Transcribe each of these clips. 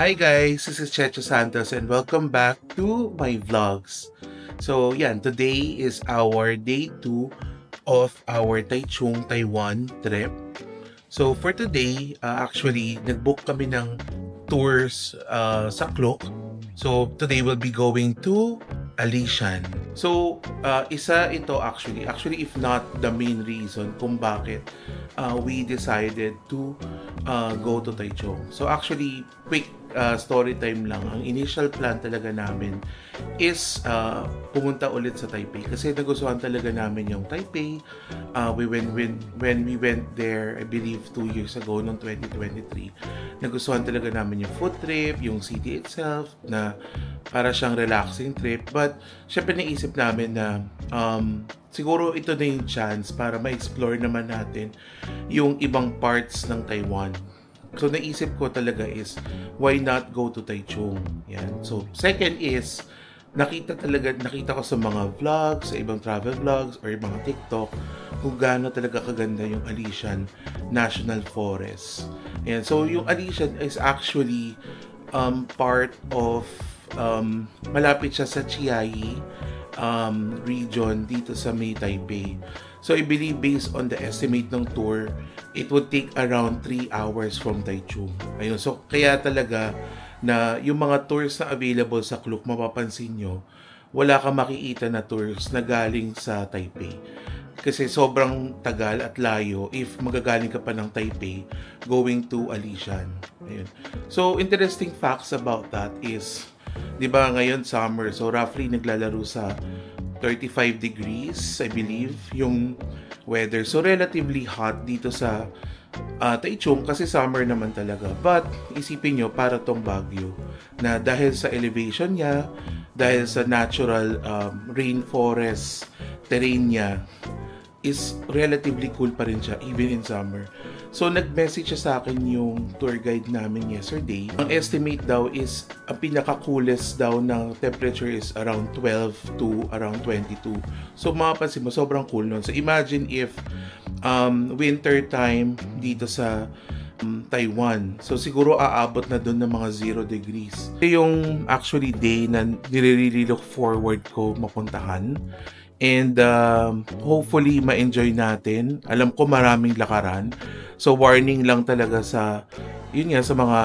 Hi guys, this is Checho Santos and welcome back to my vlogs. So yan, today is our day 2 of our Taichung, Taiwan trip. So for today, actually, nag-book kami ng tours sa Klook. So today we'll be going to Alishan. So isa ito actually if not the main reason kung bakit we decided to go to Taichung. So actually, quick story time lang. Ang initial plan talaga namin is pumunta ulit sa Taipei kasi nagustuhan talaga namin yung Taipei. When we went there, I believe 2 years ago, noong 2023, nagustuhan talaga namin yung food trip, yung city itself, na para siyang relaxing trip. But syempre naisip namin na siguro ito na yung chance para ma-explore naman natin yung ibang parts ng Taiwan. So naisip ko talaga is, why not go to Taichung? Yan. So second is, nakita ko sa mga vlogs, sa ibang travel vlogs or mga TikTok, kung gaano talaga kaganda yung Alishan National Forest. Yan. So yung Alishan is actually part of malapit siya sa Chiayi region dito sa May Taipei. So I believe based on the estimate ng tour, it would take around 3 hours from Taichung. Ayun, so kaya talaga na yung mga tours na available sa Klook, mapapansin nyo, wala kang makikita na tours na galing sa Taipei. Kasi sobrang tagal at layo if magagaling ka pa ng Taipei going to Alishan. Ayun. So interesting facts about that is, di ba ngayon summer, so roughly naglalaro sa 35 degrees, I believe, yung weather. So relatively hot dito sa Taichung kasi summer naman talaga. But isipin nyo, para tong Baguio, na dahil sa elevation niya, dahil sa natural rainforest terrain niya, is relatively cool pa rin siya even in summer. So nag-message siya sa akin yung tour guide namin yesterday. Ang estimate daw is, ang pinaka-coolest daw ng temperature is around 12 to around 22. So mapapansin mo, sobrang cool nun. So imagine if winter time dito sa Taiwan. So siguro aabot na doon ng mga 0 degrees. Ito yung actually day na nire-really look forward ko mapuntahan. And hopefully ma-enjoy natin. Alam ko maraming lakaran. So warning lang talaga sa yun nga, sa mga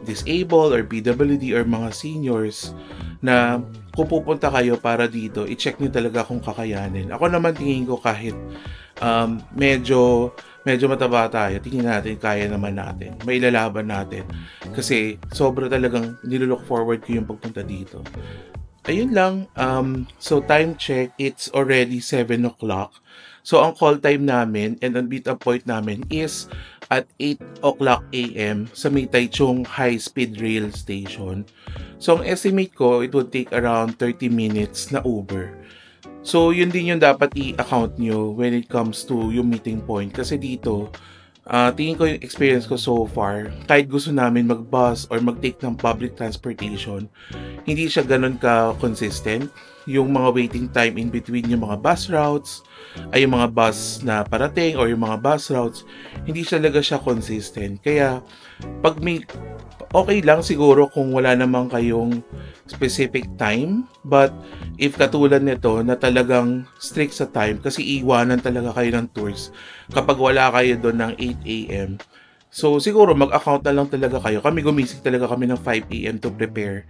disabled or PWD or mga seniors, na kung pupunta kayo para dito, i-check niyo talaga kung kakayanin. Ako naman tingin ko kahit medyo mataba tayo, tingin natin kaya naman natin. May ilalaban natin. Kasi sobra talagang nilook forward ko yung pagpunta dito. Ayun lang. So time check, it's already 7 o'clock. So ang call time namin and ang meet up point namin is at 8 o'clock AM sa May Taichung High Speed Rail Station. So ang estimate ko, it would take around 30 minutes na Uber. So yun din yung dapat i-account nyo when it comes to yung meeting point. Kasi dito, tingin ko yung experience ko so far, kahit gusto namin mag-bus or mag-take ng public transportation, hindi siya ganun ka-consistent. Yung mga waiting time in between yung mga bus routes, ay yung mga bus na parating or yung mga bus routes, hindi talaga siya consistent. Kaya, pag may, okay lang siguro kung wala naman kayong specific time, but if katulad nito na talagang strict sa time, kasi iwanan talaga kayo ng tours kapag wala kayo doon ng 8 AM. So siguro mag-account na lang talaga kayo. Kami gumising talaga kami ng 5 AM to prepare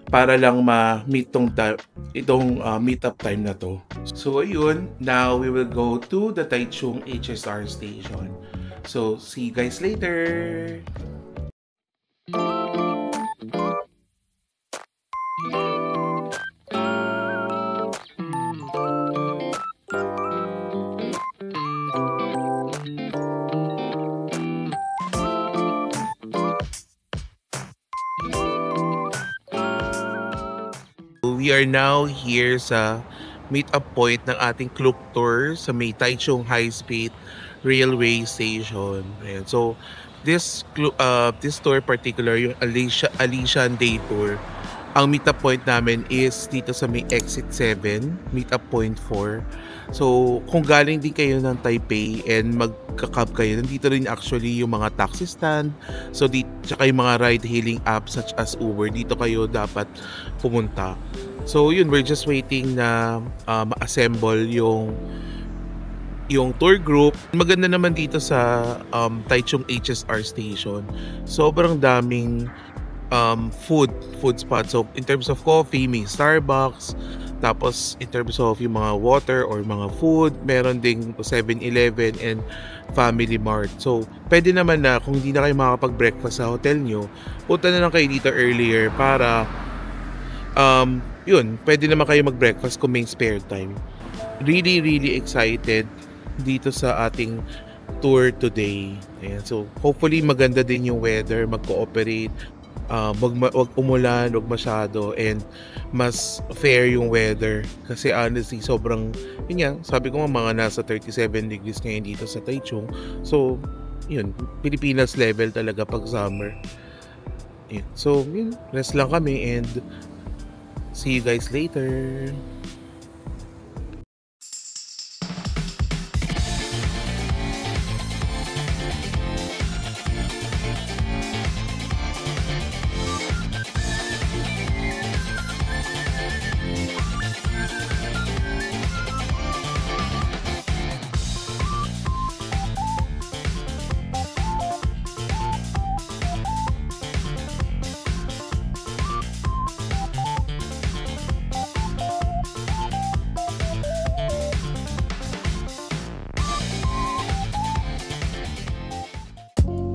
para lang ma-meet itong meet-up time na to. So ayun, now we will go to the Taichung HSR station. So see you guys later! We are now here sa meet-up point ng ating Klook tour sa May Taichung High Speed Railway Station. Ayan. So this tour particular, yung Alishan Day Tour, Ang meetup point namin is dito sa may exit 7, meetup point 4. So, kung galing din kayo ng Taipei and magka-cab kayo, nandito rin actually yung mga taxi stand. So, tsaka yung mga ride-hailing apps such as Uber, dito kayo dapat pumunta. So, yun, we're just waiting na ma-assemble yung tour group. Maganda naman dito sa Taichung HSR station. Sobrang daming food spot. So in terms of coffee, may Starbucks. Tapos in terms of yung mga water or mga food, meron ding 7-Eleven and Family Mart. So pwede naman na kung hindi na kayo makakapag-breakfast sa hotel nyo, punta na lang kayo dito earlier para yun, pwede naman kayo mag-breakfast kung may spare time. Really excited dito sa ating tour today. Ayan. So hopefully maganda din yung weather, mag-cooperate. Wag umulan, wag masyado, and mas fair yung weather kasi honestly sobrang yun nga, sabi ko nga mga nasa 37 degrees ngayon dito sa Taichung. So yun, Pilipinas level talaga pag summer. Yun. So yun, rest lang kami and see you guys later.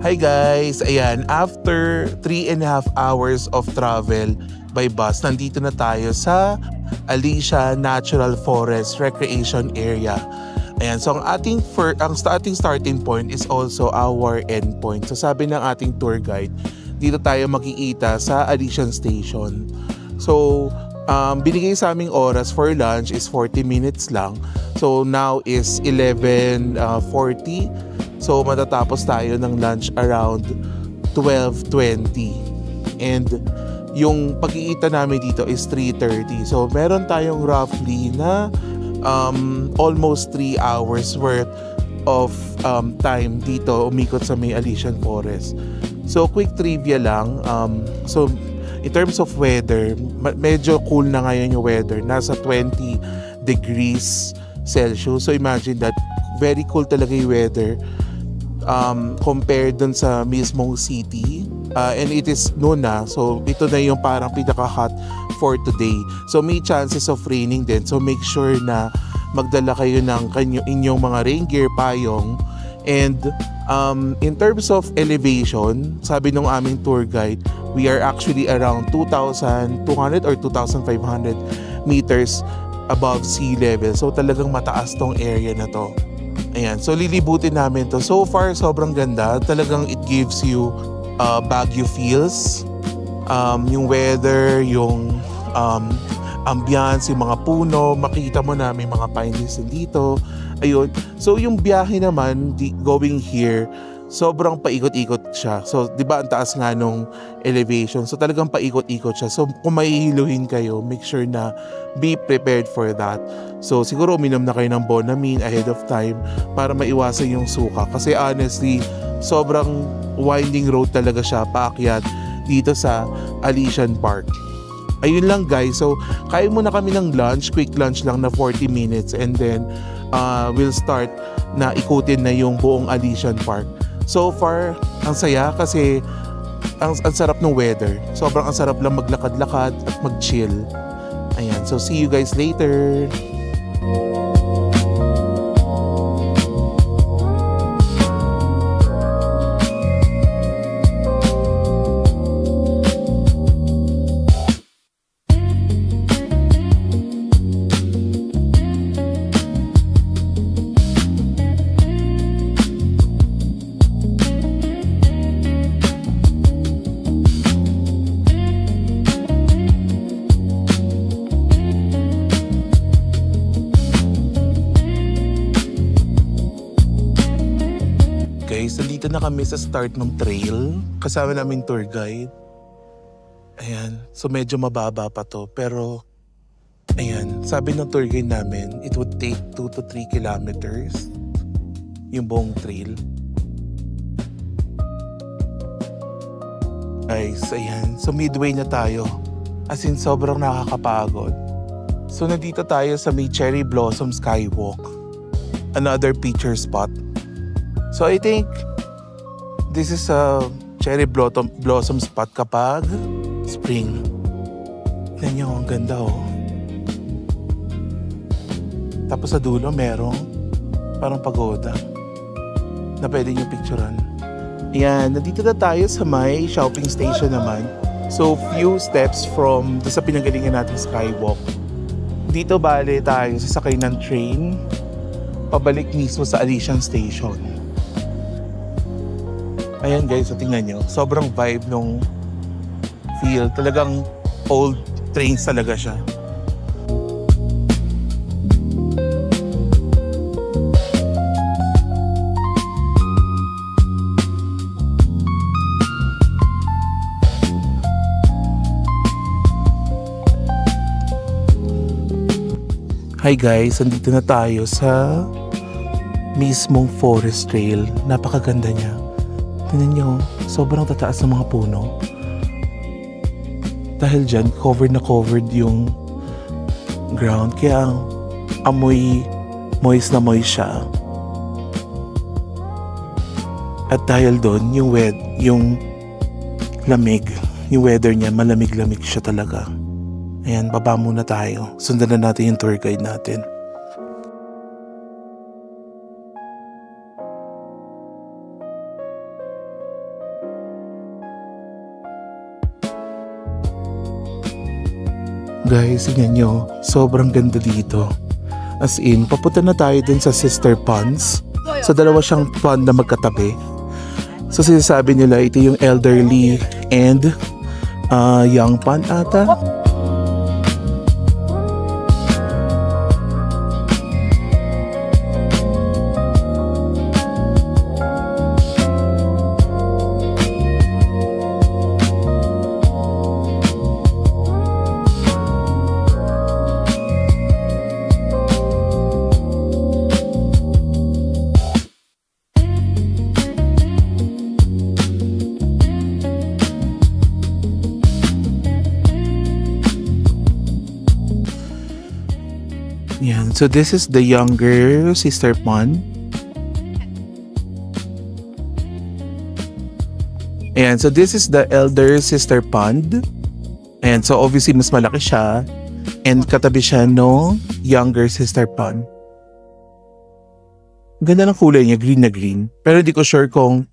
Hi guys! Ayan, after 3.5 hours of travel by bus, nandito na tayo sa Alicia Natural Forest Recreation Area. Ayan, so ang ating starting point is also our end point. So sabi ng ating tour guide, dito tayo makikita sa Alicia Station. So binigay sa aming oras for lunch is 40 minutes lang. So now is 11:40. So matatapos tayo ng lunch around 12:20. And yung pagkikita namin dito is 3:30. So meron tayong roughly na almost 3 hours worth of time dito umikot sa may Alician Forest. So quick trivia lang. So in terms of weather, medyo cool na ngayon yung weather. Nasa 20 degrees Celsius. So imagine that, very cool talaga yung weather compared dun sa mismong city. And it is noon na. So ito na yung parang pinaka-hot for today. So may chances of raining din. So make sure na magdala kayo ng inyong mga rain gear, payong. And in terms of elevation, sabi nung aming tour guide, we are actually around 2,200 or 2,500 meters above sea level. So talagang mataas tong area na to. Ayan, so lilibutin namin to. So far, sobrang ganda. Talagang it gives you Baguio feels. Yung weather, yung ambiance, yung mga puno. Makita mo na may mga pine trees dito. Ayun. So yung biyahe naman, going here, sobrang paikot-ikot siya. So, di ba ang taas nga nung elevation. So talagang paikot-ikot siya. So kung maihiluhin kayo, make sure na be prepared for that. So siguro uminom na kayo ng Bonamine ahead of time para maiwasan yung suka. Kasi honestly, sobrang winding road talaga siya paakyat dito sa Alician Park. Ayun lang guys. So kain muna kami ng lunch, quick lunch lang na 40 minutes, and then we'll start na ikutin na yung buong Alician Park. So far, ang saya kasi ang sarap ng weather. Sobrang ang sarap lang maglakad-lakad at mag-chill. Ayan, so see you guys later. Guys, nandito na kami sa start ng trail. Kasama namin tour guide. Ayan. So medyo mababa pa to. Pero ayan, sabi ng tour guide namin, it would take 2 to 3 kilometers yung buong trail. Guys, ayan. So midway na tayo. As in, sobrang nakakapagod. So nandito tayo sa may Cherry Blossom Skywalk. Another picture spot. So I think this is a cherry blossom spot kapag spring. Tignan nyo, ang ganda oh. Tapos sa dulo merong parang pagoda na pwede nyo picturean. Ayan, nandito na tayo sa may shopping station naman. So few steps from sa pinanggalingan natin skywalk. Dito bale tayo sasakay ng train pabalik mismo sa Alishan Station. Ayan guys, so tingnan nyo. Sobrang vibe nung feel. Talagang old trains talaga siya. Hi guys, andito na tayo sa mismong forest trail. Napakaganda niya. Tingnan nyo, sobrang tataas ng mga puno. Dahil dyan, covered na covered yung ground. Kaya amoy, moist na moist siya. At dahil doon, yung lamig, yung weather niya, malamig-lamig siya talaga. Ayan, baba muna tayo. Sundan na natin yung tour guide natin. Guys, tingnan nyo. Sobrang ganda dito. As in, papunta na tayo dun sa sister ponds. So, dalawa siyang pond na magkatabi. So, sinasabi nila ito yung elderly and young pond ata. Yan. So this is the younger sister pond. Ayan. So this is the elder sister pond. Ayan. So obviously mas malaki siya. And katabi siya no younger sister pond. Ganda ng kulay niya. Green na green. Pero hindi ko sure kung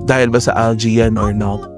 dahil ba sa algae yan or not.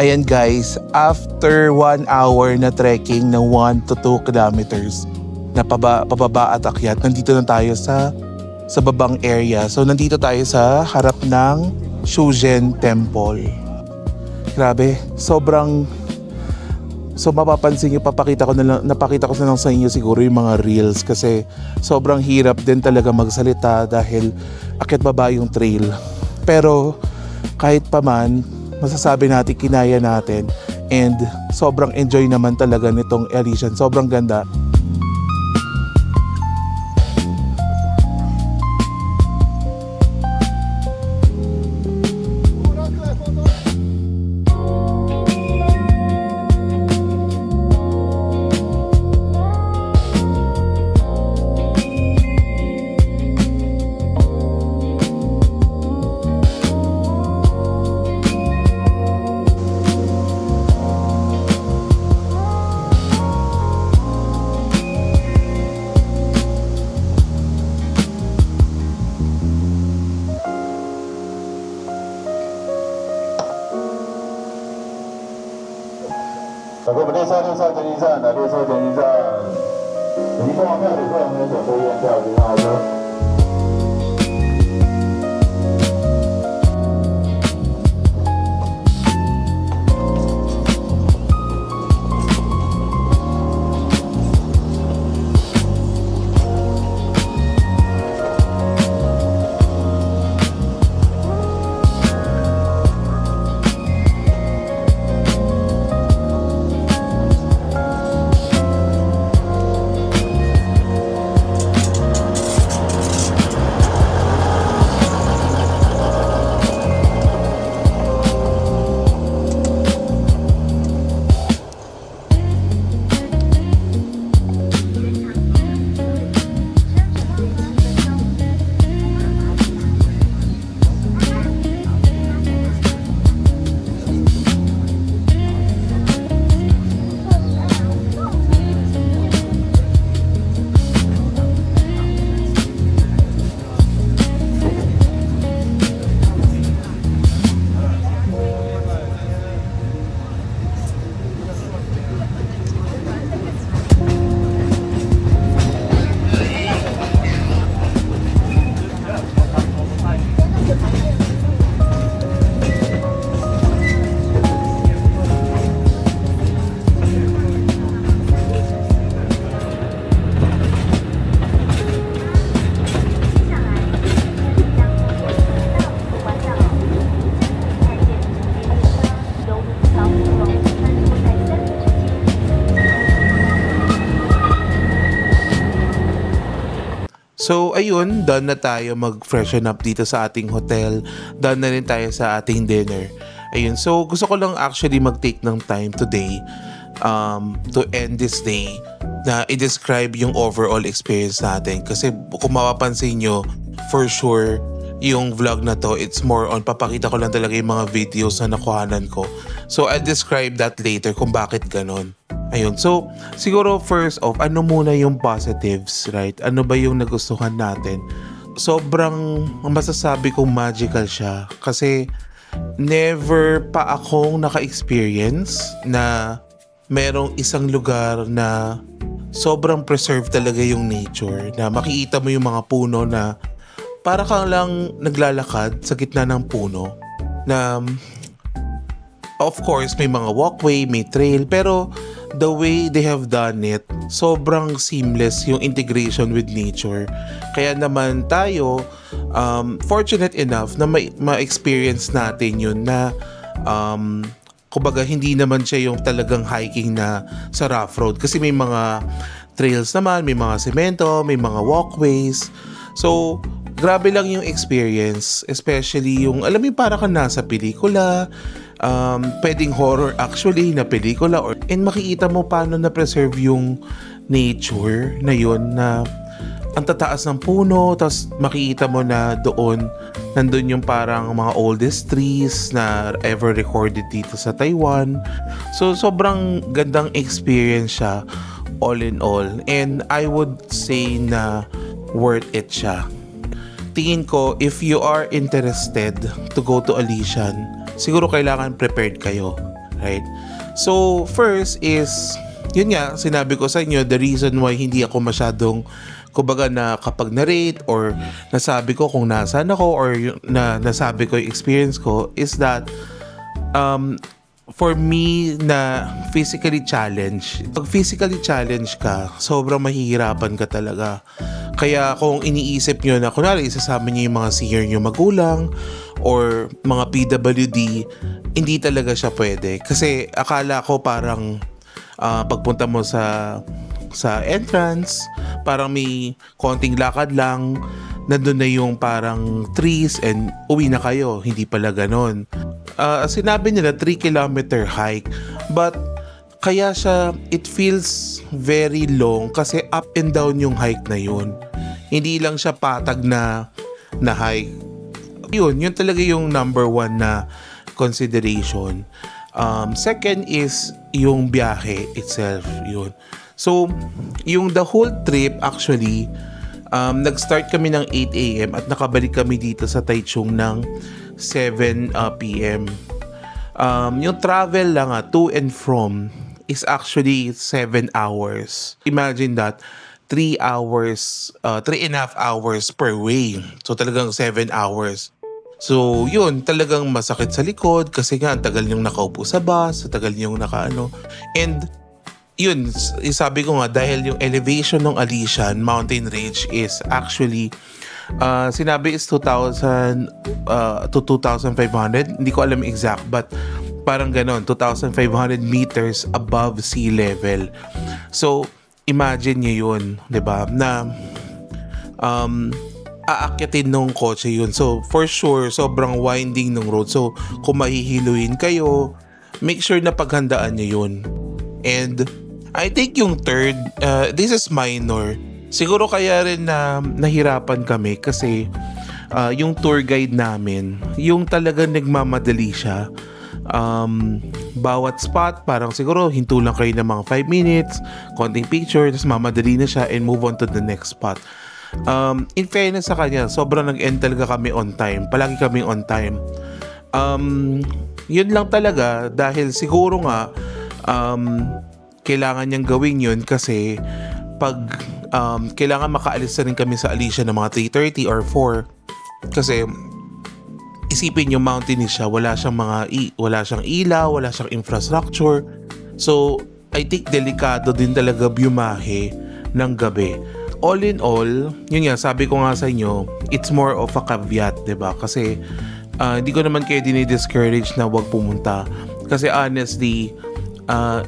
Ayan guys, after 1 hour na trekking ng 1 to 2 kilometers na pababa at akyat, nandito na tayo sa babang area. So nandito tayo sa harap ng Shujin Temple. Grabe, sobrang... So mapapansin nyo, napakita ko na lang sa inyo siguro yung mga reels kasi sobrang hirap din talaga magsalita dahil akyat baba yung trail. Pero kahit pa man, masasabi natin kinaya natin and sobrang enjoy naman talaga nitong Alishan. Sobrang ganda. 到登机站来列车登机站，已经购完票的客人们准备验票，请好车。So, ayun, done na tayo mag-freshen up dito sa ating hotel. Done na rin tayo sa ating dinner. Ayun, so gusto ko lang actually mag-take ng time today to end this day na i-describe yung overall experience natin. Kasi kung mapapansin nyo, for sure, yung vlog na to, it's more on papakita ko lang talaga yung mga videos na nakuhanan ko. So, I'll describe that later kung bakit ganon. Ayun, so siguro first off, ano muna yung positives, right? Ano ba yung nagustuhan natin? Sobrang masasabi kong magical siya kasi never pa akong naka-experience na merong isang lugar na sobrang preserve talaga yung nature, na makikita mo yung mga puno na para kang lang naglalakad sa gitna ng puno, na of course may mga walkway, may trail, pero the way they have done it, sobrang seamless yung integration with nature. Kaya naman tayo, fortunate enough na ma-experience natin yun na kumbaga hindi naman siya yung talagang hiking na sa rough road. Kasi may mga trails naman, may mga semento, may mga walkways. So, grabe lang yung experience, especially yung, alam mo, para ka nasa pelikula, pwedeng horror actually na pelikula, and makikita mo paano na-preserve yung nature na yun, na ang tataas ng puno, tapos makikita mo na doon, nandun yung parang mga oldest trees na ever recorded dito sa Taiwan. So, sobrang gandang experience siya all in all, and I would say na worth it siya. Tingin ko, if you are interested to go to Alishan, siguro kailangan prepared kayo, right? So, first is, yun nga, sinabi ko sa inyo, the reason why hindi ako masyadong, kumbaga, na kapag na-rate or nasabi ko kung nasaan ako or nasabi ko yung experience ko is that, for me na physically challenged. Pag physically challenged ka, sobrang mahihirapan ka talaga. Kaya kung iniisip nyo na kunwari isasama nyo yung mga senior nyo magulang or mga PWD, hindi talaga siya pwede. Kasi akala ko parang pagpunta mo sa entrance, parang may konting lakad lang, nandun na yung parang trees and uwi na kayo. Hindi pala ganon. Sinabi nila 3-kilometer hike, but kaya siya, it feels very long kasi up and down yung hike na yun. Hindi lang siya patag na hike. Yun talaga yung number one na consideration. Second is yung biyahe itself, yun. So, yung the whole trip actually, nag-start kami ng 8 AM at nakabalik kami dito sa Taichung ng 7 PM. Yung travel lang to and from is actually 7 hours. Imagine that, 3 hours, 3.5 hours per way. So talagang 7 hours. So yun, talagang masakit sa likod kasi nga ang tagal niyong nakaupo sa bus, tagal niyong nakaano. And yun, sabi ko nga dahil yung elevation ng Alishan Mountain Range is actually sinabi is 2,000 to 2,500. Hindi ko alam exact but parang ganon, 2,500 meters above sea level. So imagine nyo yun, 'di ba? Na aakyatin nung kotse yun. So for sure, sobrang winding ng road. So kung mahihiluin kayo, make sure na paghandaan nyo yun. And I think yung third, this is minor. Siguro kaya rin na nahirapan kami kasi yung tour guide namin, yung talagang nagmamadali siya. Bawat spot, parang siguro hinto lang kayo ng mga 5 minutes, konting picture, tapos mamadali na siya and move on to the next spot. In fairness sa kanya, sobrang nag-end talaga kami on time. Palagi kami on time. Yun lang talaga dahil siguro nga kailangan niyang gawin yun kasi pag kailangan makaalis na rin kami sa Alishan ng mga 3:30 or 4 kasi isipin yung mountainous siya, wala siyang ilaw, wala siyang infrastructure. So I think delikado din talaga biyahe ng gabi. All in all, yun nga, sabi ko nga sa inyo, it's more of a caveat, diba? Kasi hindi ko naman kayo dinidiscourage na wag pumunta. Kasi honestly,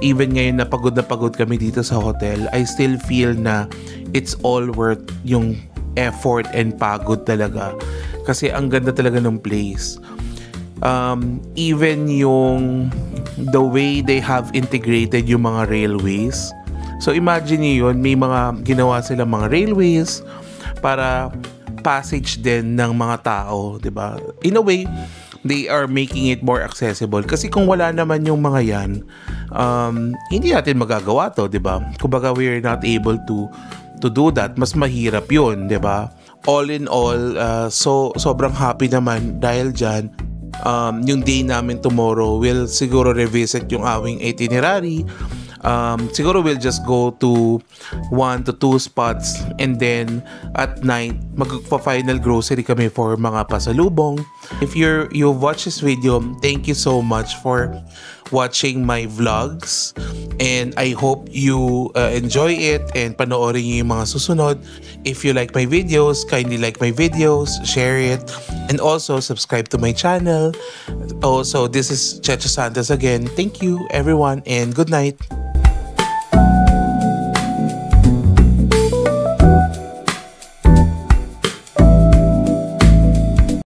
even ngayon na pagod kami dito sa hotel, I still feel na it's all worth yung effort and pagod talaga. Kasi ang ganda talaga ng place. Even yung the way they have integrated yung mga railways. So imagine niyo yun, may mga ginawa silang mga railways para passage din ng mga tao, 'di ba? In a way, they are making it more accessible kasi kung wala naman yung mga yan, hindi natin magagawa to, 'di ba? Kumbaga we're not able to do that. Mas mahirap 'yun, 'di ba? All in all, so sobrang happy naman dahil diyan. Yung day namin tomorrow, we'll siguro revisit yung aming itinerary. Siguro we'll just go to 1 to 2 spots and then at night magpa-final grocery kami for mga pasalubong. If you've watched this video, thank you so much for watching my vlogs and I hope you enjoy it and panoorin niyo yung mga susunod. If you like my videos, kindly like my videos, share it, and also subscribe to my channel. Also, this is Checho Santos again. Thank you everyone and good night.